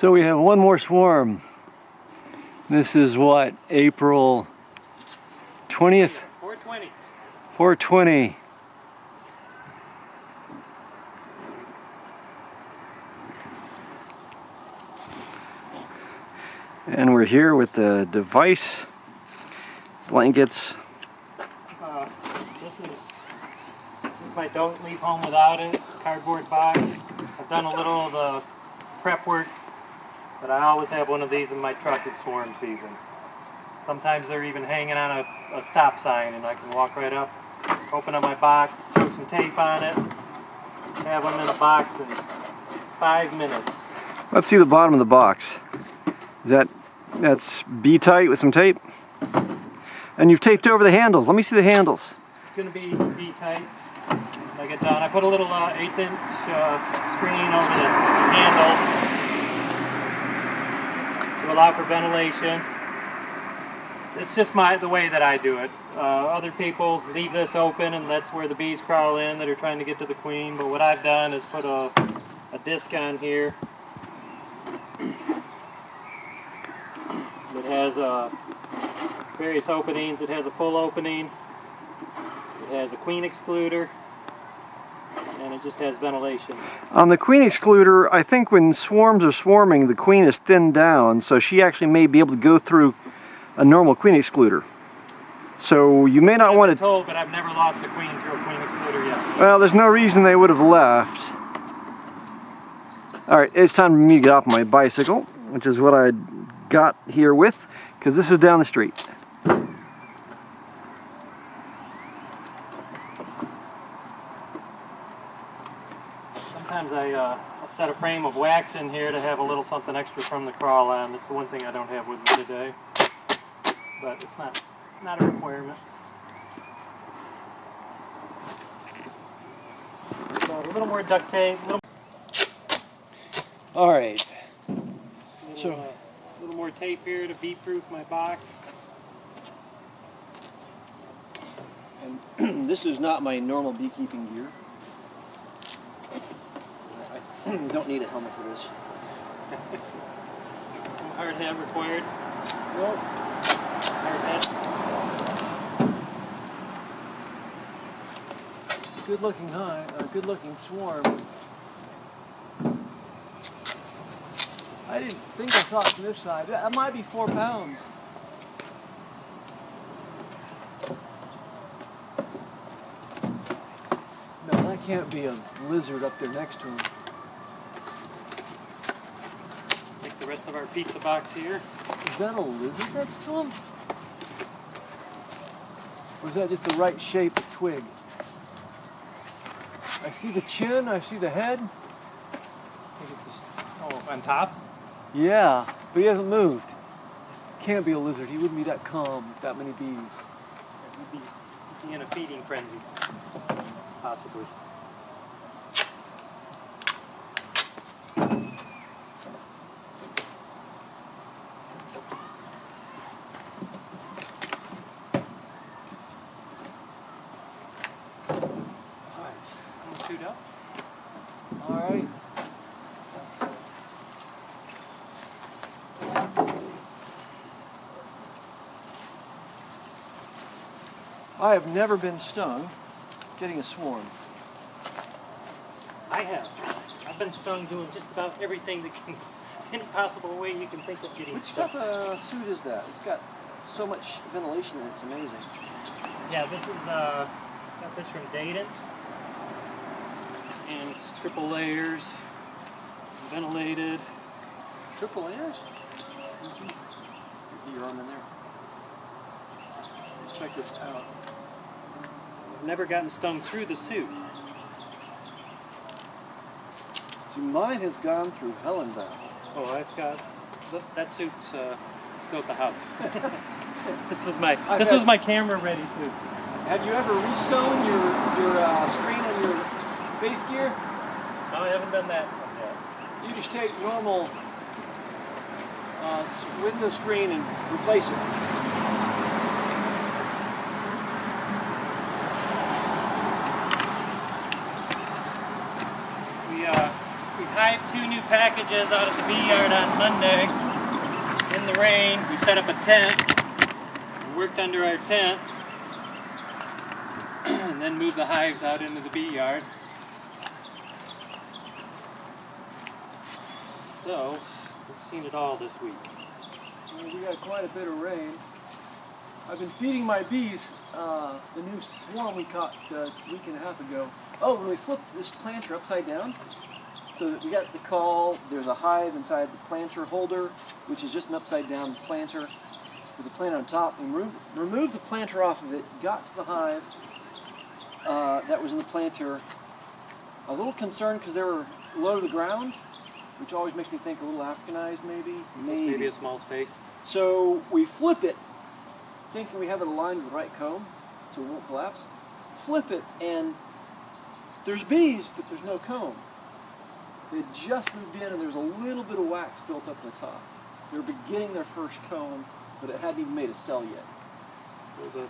So we have one more swarm. This is what, April 20th? 420. 420. And we're here with the device, blankets. This is my Don't Leave Home Without It cardboard box. I've done a little of the prep work, but I always have one of these in my truck at swarm season. Sometimes they're even hanging on a stop sign, and I can walk right up, open up my box, throw some tape on it, have them in a box in 5 minutes. Let's see the bottom of the box. That's B-tight with some tape? And you've taped over the handles. Let me see the handles. It's going to be B-tight. When I get done, I put a little 1/8" screen over the handles to allow for ventilation. It's just the way that I do it. Other people leave this open, and that's where the bees crawl in that are trying to get to the queen. But what I've done is put a disc on here. It has various openings. It has a full opening. It has a queen excluder. And it just has ventilation. On the queen excluder, I think when swarms are swarming, the queen is thinned down, so she actually may be able to go through a normal queen excluder. So you may not want to... I've been told, but I've never lost the queen through a queen excluder yet. Well, there's no reason they would have left. Alright, it's time for me to get off my bicycle, which is what I got here with, because this is down the street. Sometimes I'll set a frame of wax in here to have a little something extra from the crawl on. That's the one thing I don't have with me today, but it's not a requirement. So a little more duct tape. All right. A little more tape here to bee-proof my box. And this is not my normal beekeeping gear. I don't need a helmet for this. No hard hat required. Nope. Hard hat. It's a good-looking hive, a good-looking swarm. I didn't think I saw it from this side. That might be 4 pounds. No, that can't be a lizard up there next to him. Take the rest of our pizza box here. Is that a lizard next to him? Or is that just the right shape of twig? I see the chin, I see the head. Oh, on top? Yeah, but he hasn't moved. Can't be a lizard. He wouldn't be that calm with that many bees. He'd be in a feeding frenzy, possibly. Suit up. All right. I have never been stung getting a swarm. I have. I've been stung doing just about everything that can, any possible way you can think of getting Which stung. type of suit is that? It's got so much ventilation in it, it's amazing. Yeah, this is got this from Dayton, and it's triple layers, ventilated. Triple layers? Mm-hmm. Get your arm in there. Check this out. I've never gotten stung through the suit. See, mine has gone through hell and back. Oh, I've got that suit's built the house. This was my camera ready suit. Have you ever re-sewn your screen on your face gear? No, I haven't done that yet. You just take normal window screen and replace it. We hived 2 new packages out at the bee yard on Monday in the rain. We set up a tent, we worked under our tent, and then moved the hives out into the bee yard. So, we've seen it all this week. Well, we got quite a bit of rain. I've been feeding my bees the new swarm we caught a week and a half ago. Oh, when we flipped this planter upside down, so we got the call, there's a hive inside the planter holder, which is just an upside down planter with the planter on top. And removed the planter off of it, got to the hive that was in the planter. I was a little concerned because they were low to the ground, which always makes me think a little Africanized maybe. Maybe a small space. So we flip it, thinking we have it aligned with the right comb, so it won't collapse. Flip it, and there's bees, but there's no comb. They just moved in, and there's a little bit of wax built up at the top. They're beginning their first comb, but it hadn't even made a cell yet. It was a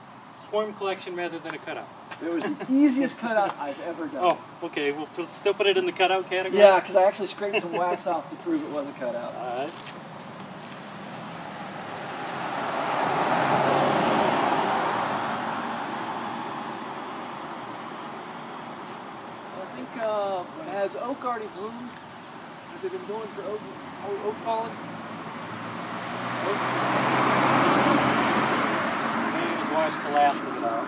swarm collection rather than a cutout. It was the easiest cutout I've ever done. Oh, okay. We'll still put it in the cutout category? Yeah, because I actually scraped some wax off to prove it was a cutout. All right. I think, has oak already bloomed? Have they been going for oak pollen? Maybe just watch the last of it out.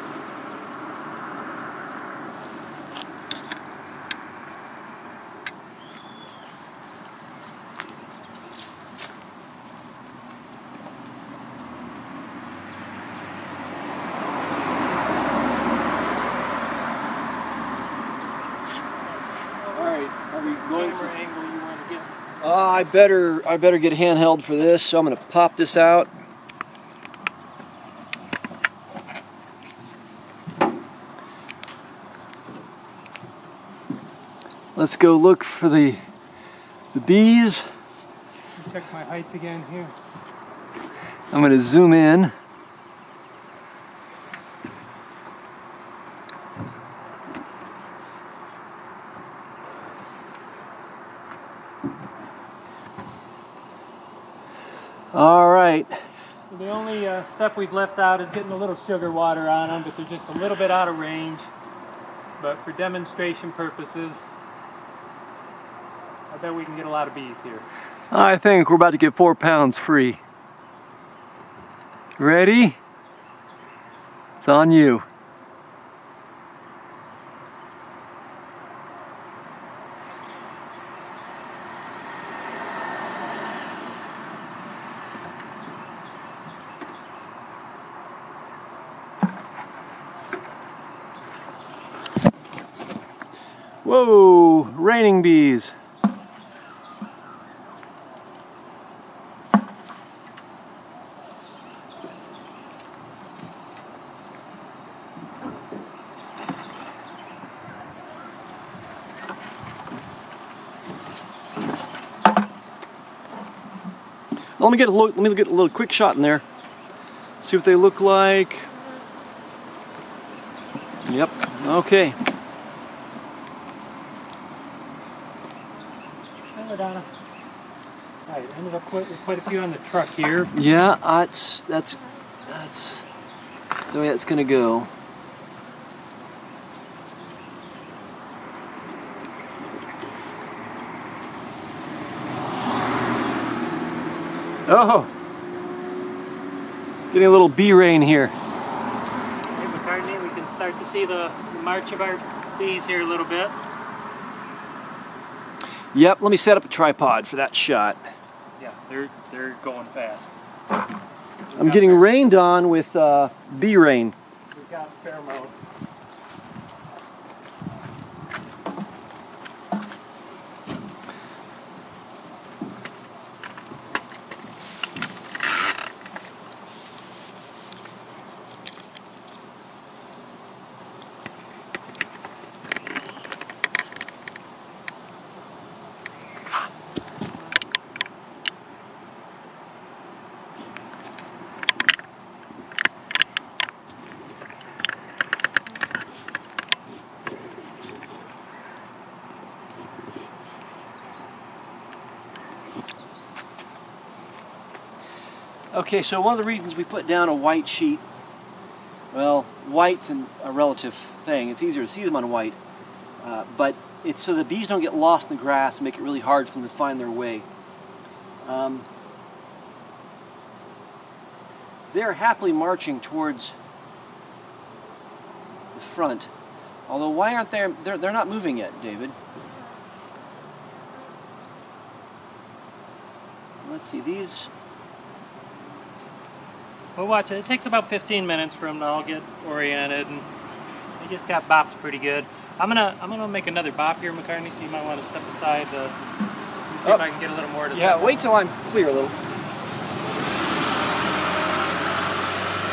Camera angle you want to get? I better get handheld for this, so I'm going to pop this out. Let's go look for the bees. Check my height again here. I'm going to zoom in. All right. The only step we've left out is getting a little sugar water on them, but they're just a little bit out of range. But for demonstration purposes, I bet we can get a lot of bees here. I think we're about to get 4 pounds free. Ready? It's on you. Whoa, raining bees. Let me get a little quick shot in there. See what they look like. Yep. Okay. Hello, Donna. All right, ended up with quite a few on the truck here. Yeah, that's the way that's gonna go. Oh, getting a little bee rain here. Hey, McCartney, we can start to see the march of our bees here a little bit. Yep, let me set up a tripod for that shot. Yeah, they're going fast. I'm getting rained on with bee rain. We've got pheromone. Okay, so one of the reasons we put down a white sheet, well, white's a relative thing. It's easier to see them on white, but it's so the bees don't get lost in the grass and make it really hard for them to find their way. They're happily marching towards the front. Although, why aren't they? They're not moving yet, David. Let's see these. Well, watch it. It takes about 15 minutes for them to all get oriented, and they just got bopped pretty good. I'm gonna make another bop here, McCartney. So you might want to step aside to see if I can get a little more to. Yeah, wait till I'm clear a little.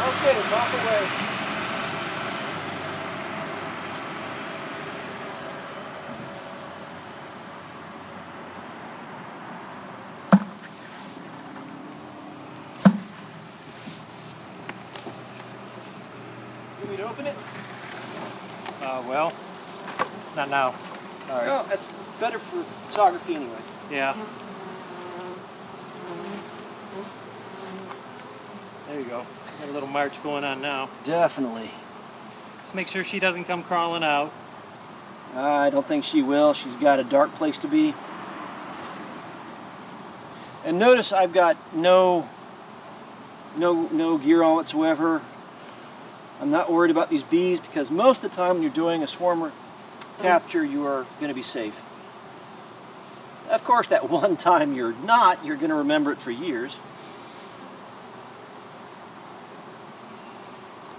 Okay, bop away. You want me to open it? Well, not now. Sorry. No, that's better for photography anyway. Yeah. There you go. Got a little march going on now. Definitely. Let's make sure she doesn't come crawling out. I don't think she will. She's got a dark place to be. And notice I've got no gear on whatsoever. I'm not worried about these bees because most of the time when you're doing a swarm capture, you are going to be safe. Of course, that one time you're not, you're going to remember it for years.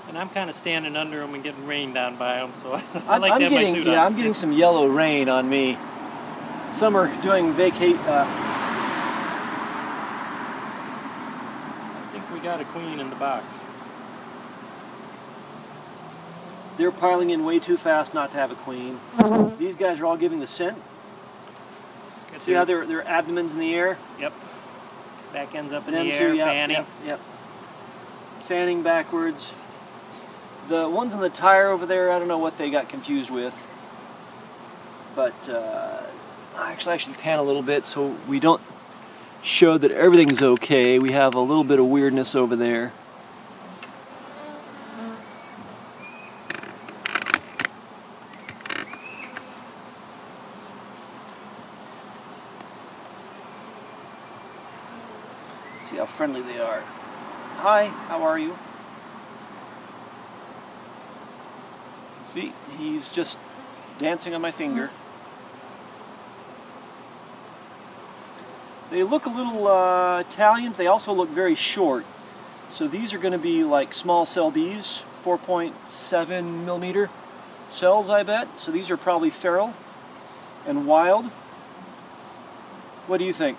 And I'm kind of standing under them and getting rain down by them, so I like to have my suit on. Yeah, I'm getting some yellow rain on me. Some are doing vacate. I think we got a queen in the box. They're piling in way too fast not to have a queen. These guys are all giving the scent. See how their abdomen's in the air? Yep. Back ends up in And the them air, too, yep, fanning. Yep. Fanning backwards. The ones on the tire over there, I don't know what they got confused with. But actually I should pan a little bit so we don't show that everything's okay. We have a little bit of weirdness over there. See how friendly they are. Hi, how are you? See, he's just dancing on my finger. They look a little Italian, but they also look very short. So these are going to be like small cell bees, 4.7 millimeter cells, I bet. So these are probably feral and wild. What do you think?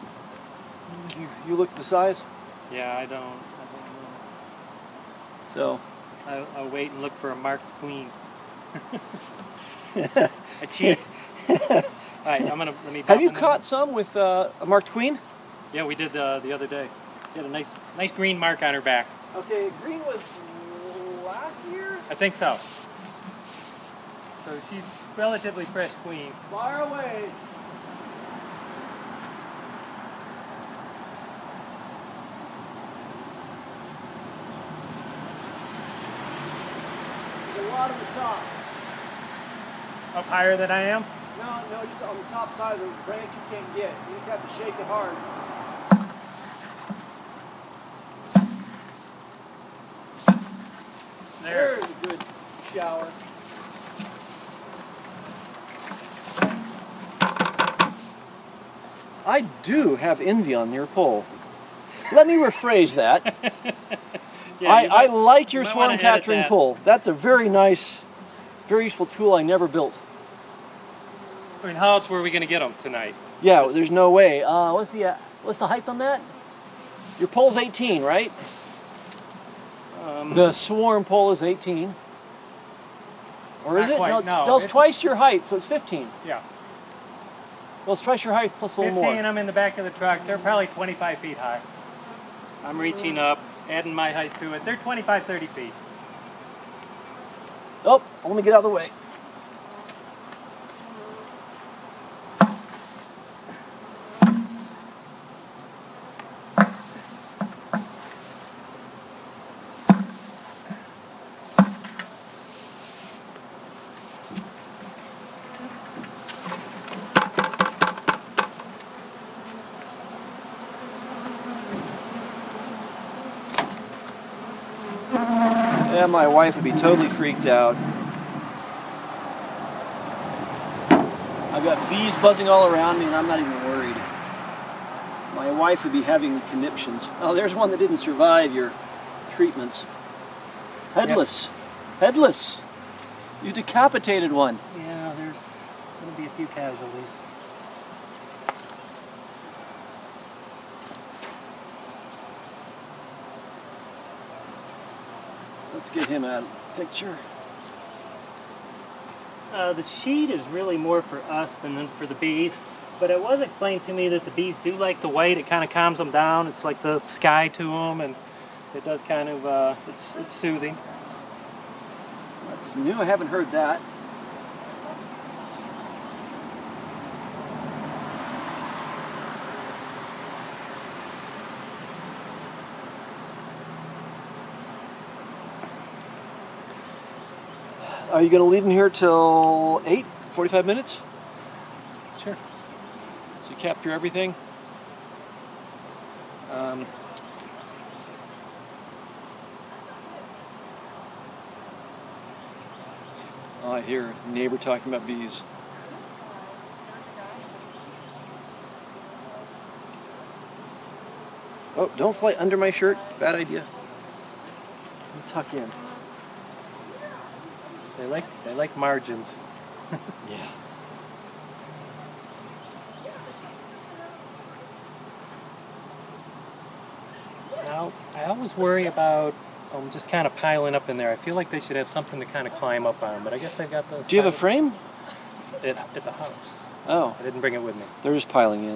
You looked at the size? Yeah, I don't know. So I'll wait and look for a marked queen. I cheat. Alright, let me. have you caught some with a marked queen? Yeah, we did the other day. She had a nice green mark on her back. Okay, green was last year? I think so. So she's relatively fresh queen. Fire away. There's a lot on the top. Up higher than I am? No, just on the top side of the branch you can't get. You just have to shake it hard. There's a good shower. I do have envy on your pole. Let me rephrase that. Yeah, I like your might swarm wanna edit capturing that. pole. That's a very nice, very useful tool I never built. I mean, how else were we going to get them tonight? Yeah, there's no way. What's the height on that? Your pole's 18, right? The swarm pole is 18. Or is Not it? quite, No, it's twice your height, so it's 15. Yeah. Well, it's twice your height plus a little 15, more. I'm in the back of the truck. They're probably 25 feet high. I'm reaching up, adding my height to it. They're 25, 30 feet. Oh, let me get out of the way. Yeah, my wife would be totally freaked out. I've got bees buzzing all around me and I'm not even worried. My wife would be having conniptions. Oh, there's one that didn't survive your treatments. Headless. Yep. Headless. You decapitated one. Yeah, there's going to be a few casualties. Let's get him out of the picture. The sheet is really more for us than for the bees, but it was explained to me that the bees do like the white. It kind of calms them down. It's like the sky to them, and it does kind of, it's soothing. That's new, I haven't heard that. Are you going to leave them here till 8? 45 minutes? Sure. So you capture everything? Oh, I hear a neighbor talking about bees. Oh, don't fly under my shirt. Bad idea. Tuck in. They like margins. Yeah. Now, I always worry about just kind of piling up in there. I feel like they should have something to kind of climb up on, but I guess they've got the... Do you have a frame? At the house. Oh. I didn't bring it with me. They're just piling in.